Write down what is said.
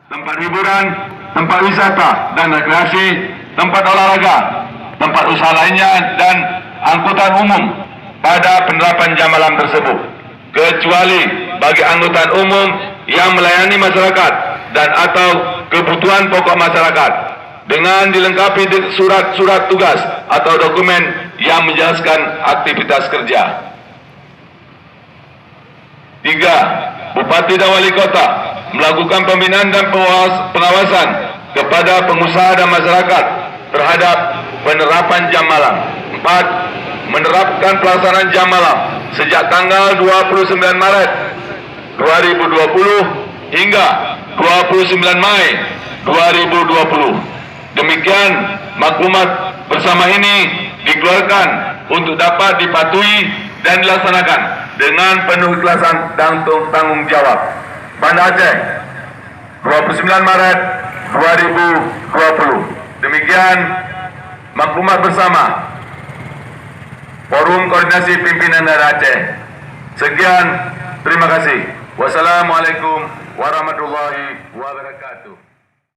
tempat hiburan, tempat wisata dan rekreasi, tempat olahraga, tempat usaha lainnya, dan angkutan umum pada penerapan jam malam tersebut, kecuali bagi angkutan umum yang melayani masyarakat dan atau kebutuhan pokok masyarakat dengan dilengkapi surat-surat tugas atau dokumen yang menjelaskan aktivitas kerja. 3. Bupati dan Wali Kota melakukan pembinaan dan pengawasan kepada pengusaha dan masyarakat terhadap penerapan jam malam. 4. Menerapkan pelaksanaan jam malam sejak tanggal 29 Maret 2020 hingga 29 Mei 2020. Demikian maklumat bersama ini dikeluarkan untuk dapat dipatuhi dan dilaksanakan dengan penuh ikhlasan dan tanggung jawab. Banda Aceh, 29 Maret 2020. Demikian maklumat bersama Forum Koordinasi Pimpinan Daerah Aceh. Sekian, terima kasih. Wassalamualaikum warahmatullahi wabarakatuh.